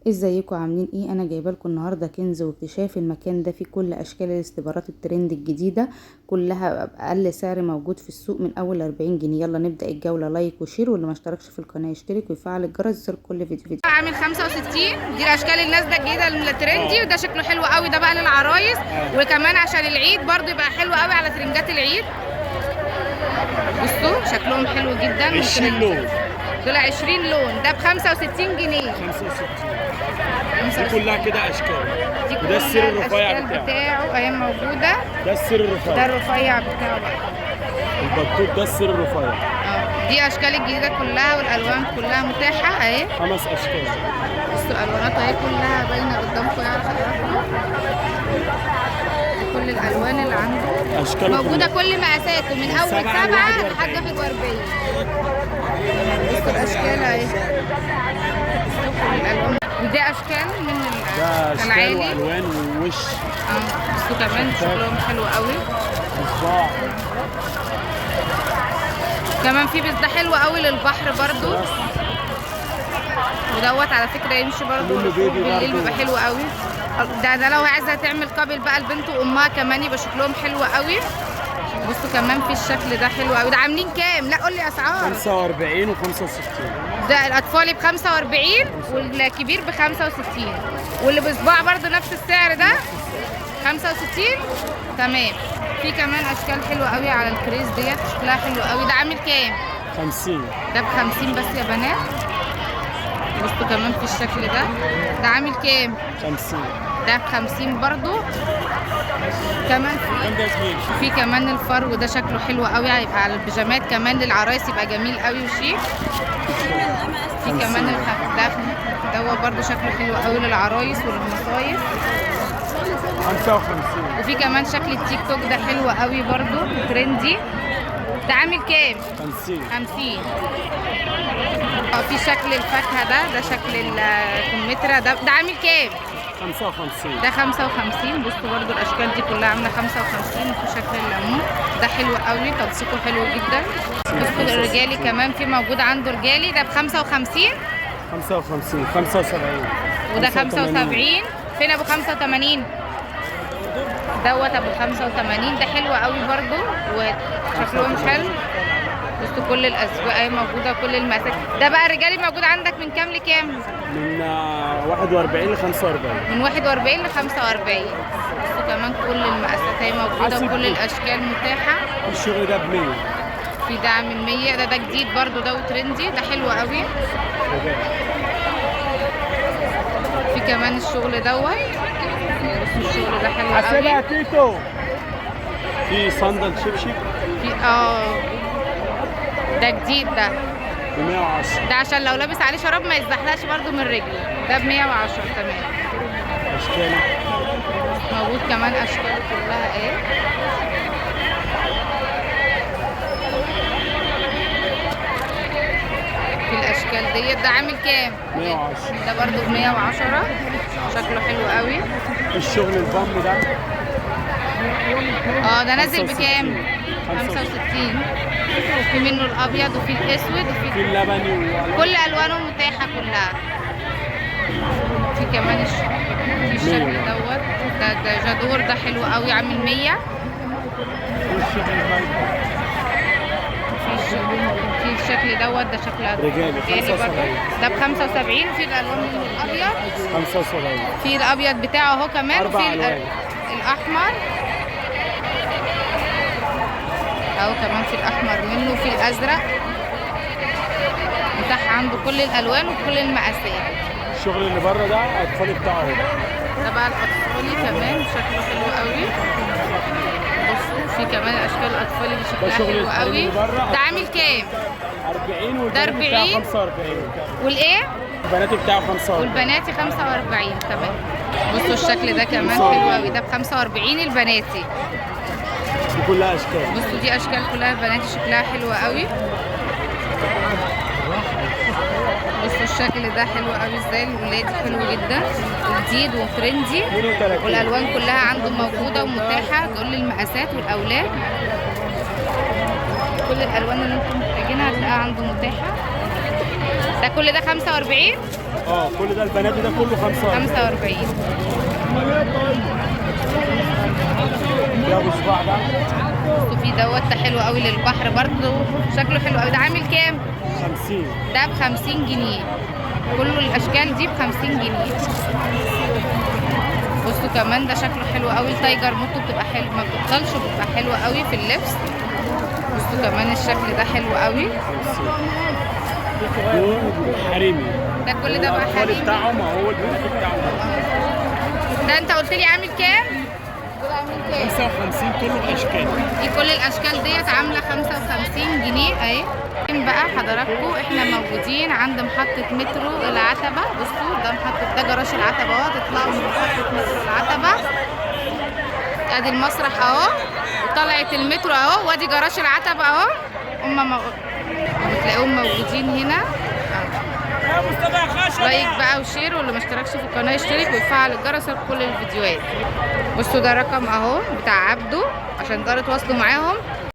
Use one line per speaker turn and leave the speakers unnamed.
ازيكم عاملين ايه؟ انا جايبه لكم النهارده كنز واكتشاف. المكان ده فيه كل اشكال الاستبارات الترند الجديده كلها باقل سعر موجود في السوق من اول 40 جنيه. يلا نبدا الجوله. لايك وشير، واللي ما اشتركش في القناه يشترك ويفعل الجرس يصير كل فيديو.
عامل 65. دي الاشكال النازله الجديده الترندي، وده شكله حلو قوي. ده بقى للعرايس وكمان عشان العيد برضو يبقى حلو قوي على ترنجات العيد. بصوا شكلهم حلو جدا.
20 لون،
دول 20 لون. ده ب 65 جنيه.
65 دي كلها كده اشكال.
وده السر الرفيع بتاعه اهي موجوده.
ده السر الرفيع،
ده الرفيع بتاعه بقى
البطوط. ده السر الرفيع.
دي اشكال الجديده كلها والالوان كلها متاحه اهي.
5 اشكال.
بصوا الواناتها اهي كلها باينه قدامكم يعني حضراتكم. كل الالوان اللي عنده
اشكال
موجوده كل مقاساته من اول 7 لحد 41. بصوا الاشكال اهي. الالوان ودي اشكال من
ده اشكال
العالي
والوان ووش.
بصوا كمان شكلهم حلو قوي.
مصباح
كمان في بس ده حلو قوي للبحر برضو. ودوت على فكره يمشي برضو بالليل بيبقى حلو قوي. ده لو عايزه تعمل قابل بقى البنت وامها كمان يبقى شكلهم حلو قوي. بصوا كمان في الشكل ده حلو قوي. ده عاملين كام؟ لا قول لي اسعار.
45 و65.
ده الاطفال ب 45 والكبير ب 65، واللي بصباع برضو نفس السعر ده 65. تمام. في كمان اشكال حلوه قوي على الكريز ديت شكلها حلو قوي. ده عامل كام؟
50.
ده ب 50 بس يا بنات. بصوا كمان في الشكل ده. ده عامل كام؟
50.
ده ب 50 برضو. كمان في كمان الفرو ده شكله حلو قوي. هيبقى على البيجامات كمان للعرايس يبقى جميل قوي وشيك. في كمان ده برضو شكله حلو قوي للعرايس وللمصايف.
55.
وفي كمان شكل التيك توك ده حلو قوي برضو ترندي. ده عامل كام؟
50.
50. في شكل الفاكهه ده شكل الكمثرى ده عامل كام؟
55.
ده 55. بصوا برضو الاشكال دي كلها عامله 55. وفي شكل الليمون ده حلو قوي تنسيقه حلو جدا. بصوا الرجالي كمان في موجود عنده رجالي ده ب 55.
55. 75.
وده 75. فين ابو 85 دوت؟ ابو 85 ده حلو قوي برضو وشكلهم حلو. بصوا كل الاسواق اهي موجوده كل المقاسات. ده بقى الرجالي موجود عندك من كام لكام؟
من 41 ل 45.
من 41 ل 45. بصوا كمان كل المقاسات اهي موجوده وكل الاشكال متاحه.
الشغل ده ب 100.
في ده عامل 100. ده جديد برضو ده وترندي ده حلو قوي. في كمان الشغل دوت. بصوا الشغل ده حلو قوي.
تيتو. في صندل شبشب.
في ده جديد ده
ب 110.
ده عشان لو لابس عليه شراب ما يتزحلقش برضو من رجله. ده ب 110. تمام.
اشكال
موجود كمان اشكال كلها ايه. في الاشكال ديت ده عامل كام؟
110.
ده برضو ب 110. شكله حلو قوي.
الشغل البامب ده
ده نازل بكام؟ 65. في منه الابيض وفي الاسود وفي
اللبني
كل الوانه متاحه كلها. في كمان في الشكل دوت ده جادور ده حلو قوي عامل 100. في الشكل دوت ده شكل رجالي برضه ده ب 75. في الالوان منه الابيض
75.
في الابيض بتاعه اهو كمان. وفي الاحمر اهو كمان. في الاحمر منه وفي الازرق متاح عنده كل الالوان وكل المقاسات.
الشغل اللي بره ده الاطفال بتاعه
ده بقى الاطفالي كمان شكله حلو قوي. بصوا في كمان اشكال الاطفالي دي شكلها حلو قوي. ده عامل كام؟
40.
ده 40.
45.
والايه؟
البنات بتاعه 45.
والبناتي 45. تمام. بصوا الشكل ده كمان حلو قوي. ده ب 45 البناتي.
دي كلها اشكال.
بصوا دي اشكال كلها البناتي شكلها حلوه قوي. بصوا الشكل ده حلو قوي ازاي. الولادي حلو جدا وجديد وترندي. والالوان كلها عنده موجوده ومتاحه كل المقاسات والاولاد. كل الالوان اللي انتم محتاجينها هتلاقيها عنده متاحه. ده كل ده 45.
كل ده البناتي ده كله 45.
45.
ده ابو صباع ده
وفي دوت ده حلو قوي للبحر برضه، شكله حلو قوي. ده عامل كام؟
50.
ده ب 50 جنيه. كل الاشكال دي ب 50 جنيه. بصوا كمان ده شكله حلو قوي. التايجر موتو بتبقى حلو، ما بتبطلش وبتبقى حلوه قوي في اللبس. بصوا كمان الشكل ده حلو قوي.
حريمي
ده كل ده بقى
الأطفال
حريمي.
بتاعهم اهو البناتي بتاعهم.
ده انت قلت لي عامل كام؟ دول عامل كام؟
55 كله الاشكال.
دي كل الاشكال ديت عامله 55 جنيه اهي. بقى حضراتكم احنا موجودين عند محطه مترو العتبه. بصوا ده محطه، ده جراج العتبه اهو. تطلعوا من محطه مترو العتبه، ادي المسرح اهو، وطلعت المترو اهو، وادي جراج العتبه اهو. بتلاقوهم موجودين هنا. لايك بقى وشير، واللي ما اشتركش في القناه يشترك ويفعل الجرس لكل الفيديوهات. بصوا ده رقم اهو بتاع عبده عشان تقدروا تواصلوا معاهم.